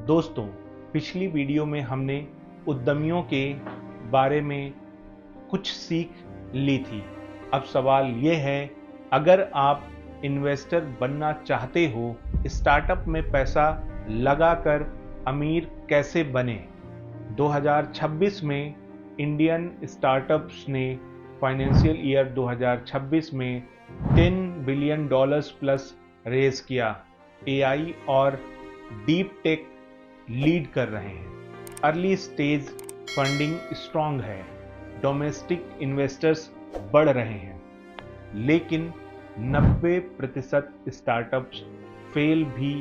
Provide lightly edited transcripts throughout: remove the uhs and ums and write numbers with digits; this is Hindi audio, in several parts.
दोस्तों, पिछली वीडियो में हमने उद्यमियों के बारे में कुछ सीख ली थी। अब सवाल ये है, अगर आप इन्वेस्टर बनना चाहते हो, स्टार्टअप में पैसा लगाकर अमीर कैसे बने। 2026 में इंडियन स्टार्टअप्स ने फाइनेंशियल ईयर 2026 में $10 बिलियन प्लस रेज किया। एआई और डीप टेक लीड कर रहे हैं। अर्ली स्टेज फंडिंग स्ट्रांग है। डोमेस्टिक इन्वेस्टर्स बढ़ रहे हैं, लेकिन 90% स्टार्टअप्स फेल भी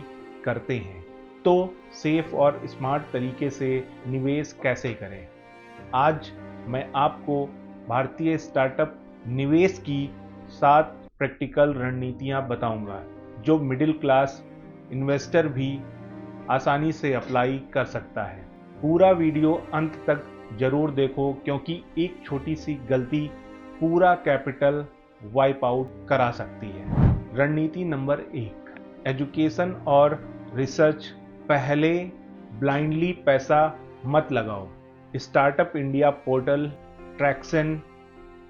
करते हैं। तो सेफ और स्मार्ट तरीके से निवेश कैसे करें? आज मैं आपको भारतीय स्टार्टअप निवेश की 7 प्रैक्टिकल रणनीतियां बताऊंगा, जो मिडिल क्लास इन्वेस्टर भी आसानी से अप्लाई कर सकता है। पूरा वीडियो अंत तक जरूर देखो, क्योंकि एक छोटी सी गलती पूरा कैपिटल वाइप आउट करा सकती है। रणनीति नंबर 1, एजुकेशन और रिसर्च। पहले ब्लाइंडली पैसा मत लगाओ। Startup India portal, traction,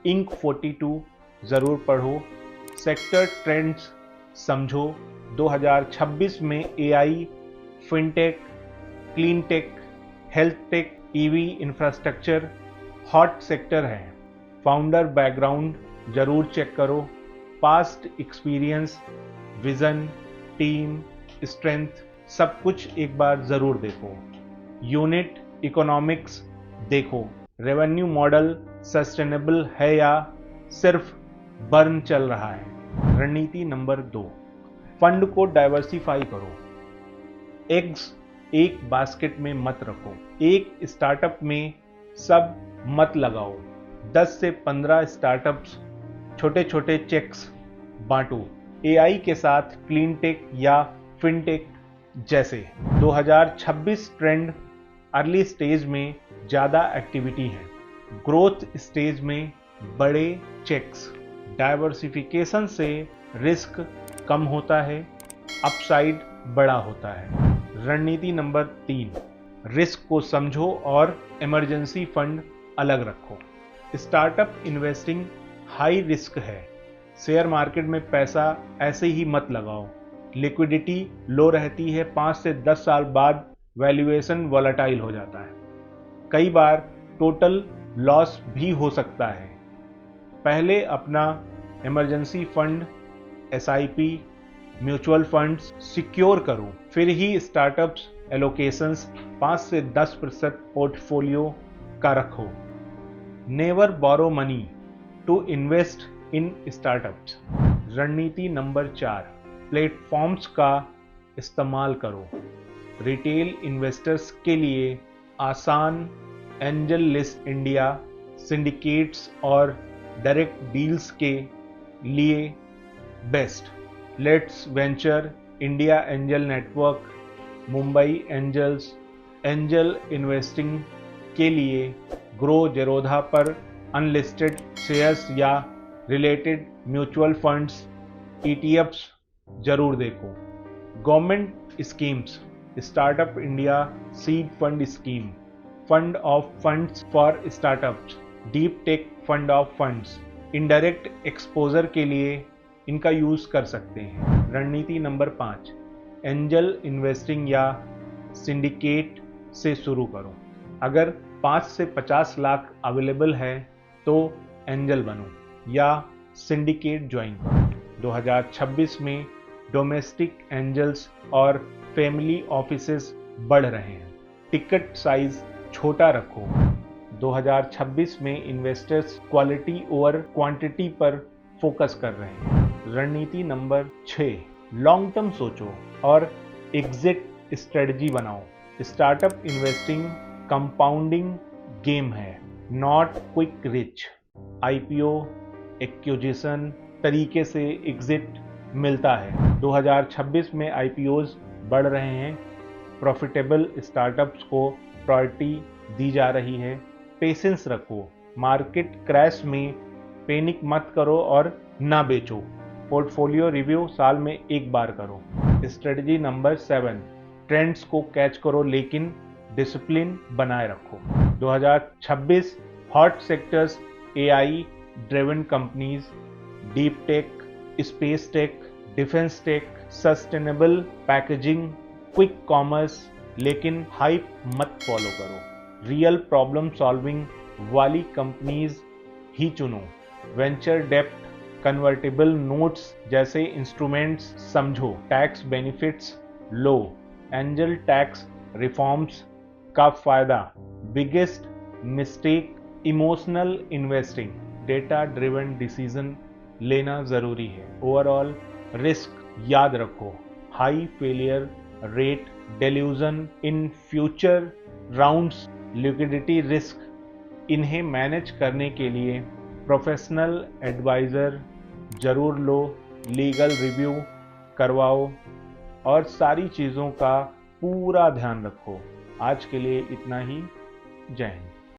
Inc 42 जरूर पढ़ो। सेक्टर ट्रेंड्स समझो। 2026 में AI, fintech, clean tech, health tech, EV infrastructure hot sector है। फाउंडर बैकग्राउंड जरूर चेक करो। Past experience, vision, team, strength सब कुछ एक बार जरूर देखो। यूनिट इकोनॉमिक्स देखो। रेवेन्यू मॉडल सस्टेनेबल है या सिर्फ बर्न चल रहा है। रणनीति नंबर 2, फंड को डाइवर्सिफाई करो। एग्स एक बास्केट में मत रखो। एक स्टार्टअप में सब मत लगाओ। 10 से 15 स्टार्टअप्स, छोटे छोटे चेक्स बांटो। एआई के साथ क्लीन टेक या फिनटेक जैसे। 2026 ट्रेंड, अर्ली स्टेज में ज़्यादा एक्टिविटी है, ग्रोथ स्टेज में बड़े चेक्स। डाइवर्सिफिकेशन से रिस्क कम होता है, अपसाइड बड़ा होता है। रणनीति नंबर 3, रिस्क को समझो और इमरजेंसी फंड अलग रखो। स्टार्टअप इन्वेस्टिंग हाई रिस्क है। शेयर मार्केट में पैसा ऐसे ही मत लगाओ। लिक्विडिटी लो रहती है। 5 से 10 साल बाद वैल्यूएशन वॉलेटाइल हो जाता है। कई बार टोटल लॉस भी हो सकता है। पहले अपना emergency fund, SIP, mutual funds secure करो, फिर ही स्टार्टअप्स एलोकेशंस 5 से 10% पोर्टफोलियो का रखो। Never borrow money to invest in startups. रणनीति नंबर 4, प्लेटफॉर्म्स का इस्तेमाल करो। रिटेल इन्वेस्टर्स के लिए आसान एंजल लिस्ट इंडिया, सिंडिकेट्स और डायरेक्ट डील्स के लिए best. LetsVenture, India angel network, Mumbai angels. Angel investing के लिए ग्रो जेरोधा पर अनलिस्टेड शेयर्स या रिलेटेड म्यूचुअल फंड्स, ETFs जरूर देखो। Government schemes, startup India seed fund scheme, fund of funds for startups, deep take fund of funds. Indirect exposure के लिए इनका यूज कर सकते हैं। रणनीति नंबर 5, एंजल इन्वेस्टिंग या सिंडिकेट से शुरू करो। अगर 5 से 50 लाख अवेलेबल है तो एंजल बनो या सिंडिकेट ज्वाइन करो। 2026 में डोमेस्टिक एंजल्स और फैमिली ऑफिसेस बढ़ रहे हैं। टिकट साइज छोटा रखो। 2026 में इन्वेस्टर्स क्वालिटी ओवर क्वांटिटी पर फोकस कर रहे हैं। रणनीति नंबर 6, लॉन्ग टर्म सोचो और एग्जिट स्ट्रेटजी बनाओ। स्टार्टअप इन्वेस्टिंग कंपाउंडिंग गेम है, not quick rich. IPO, acquisition तरीके से एग्जिट मिलता है। 2026 में IPOs बढ़ रहे हैं। प्रॉफिटेबल स्टार्टअप्स को प्रायोरिटी दी जा रही है। पेशेंस रखो। मार्केट क्रैश में पैनिक मत करो और ना बेचो। पोर्टफोलियो रिव्यू साल में एक बार करो। स्ट्रेटजी नंबर 7, ट्रेंड्स को कैच करो लेकिन डिसिप्लिन बनाए रखो। 2026 hot sectors AI driven companies, deep tech, space tech, defence tech, sustainable packaging, quick commerce, लेकिन हाइप मत फॉलो करो। रियल प्रॉब्लम सॉल्विंग वाली कंपनीज ही चुनो। वेंचर डेप्ट, कन्वर्टेबल नोट्स जैसे इंस्ट्रूमेंट्स समझो। टैक्स बेनिफिट्स लो। एंजल टैक्स रिफॉर्म्स का फायदा। Biggest mistake emotional investing. Data driven decision लेना जरूरी है। ओवरऑल रिस्क याद रखो। High failure rate, delusion in future rounds, liquidity risk, इन्हें मैनेज करने के लिए प्रोफेशनल एडवाइज़र जरूर लो। लीगल रिव्यू करवाओ और सारी चीज़ों का पूरा ध्यान रखो। आज के लिए इतना ही। जय हिंद।